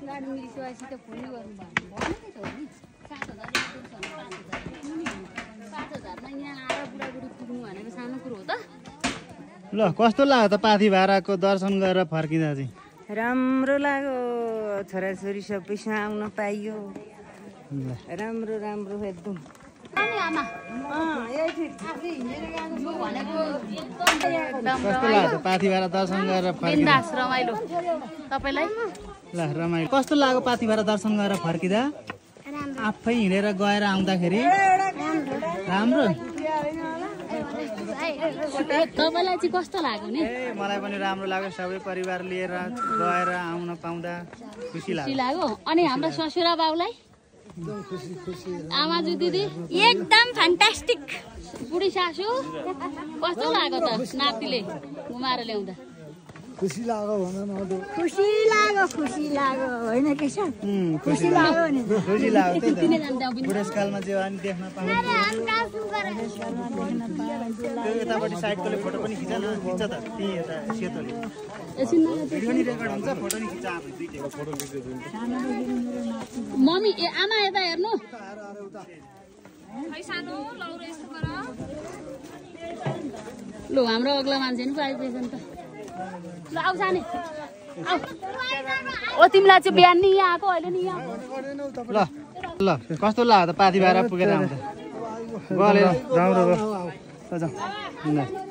गाडी मिलिसकेपछि त फोन गर्नु भनेकै त हो नि 7,000 यहाँ आएर बुढाबुढी पुग्नु भनेको सानो कुरो हो त ल कस्तो लाग्यो त पाथी भाडाको दर्शन गरेर फर्किँदा चाहिँ राम्रो लाग्यो छोराछोरी सबै आउन पाइयो राम्रो राम्रो एकदम कस्तो लाग्यो त पाथी भाडा दर्शन गरेर फर्किँदा रमाइलो तपाईलाई ल रमाइलो कस्तो लाग्यो पाथी भाडा दर्शन गरेर फर्किँदा आफै हिँडेर गएर आउँदाखेरि राम्रो तपाईलाई चाहिँ कस्तो लाग्यो नि मलाई पनि राम्रो लाग्यो सबै परिवार लिएर गएर आउन पाउँदा खुसी लाग्यो अनि हाम्रो ससुरा बाउलाई आमाजु दिदी एकदम फ्यान्टास्टिक बुढी सासु कस्तो लाग्यो त नातिले घुमाएर ल्याउँदा खुसी लाग्यो भन न खुसी लाग्यो होइन के छ खुसी लाग्यो नि खुसी लाग्यो त्यही त बुढेसकालमा चाहिँ अनि देख्न पाउँछ त्यो यतापट्टि साइडकोले फोटो पनि खिच न खिच्छ त त्यही यता सेतोले भिडियो नि रेकर्ड हुन्छ फोटो नि खिच्छ आफै दुईटै फोटो मम्मी ए आमा यता हेर्नु ल हाम्रो अग्ला मान्छे नि पाइदिएछ नि त ल आउ जाने ओ तिमीलाई चाहिँ बिहान नि यहाँ आएको अहिले नि यहाँ ल ल कस्तो लाग्यो त पाथी भाडा पुगेर आउँदा गले राम्रो भयो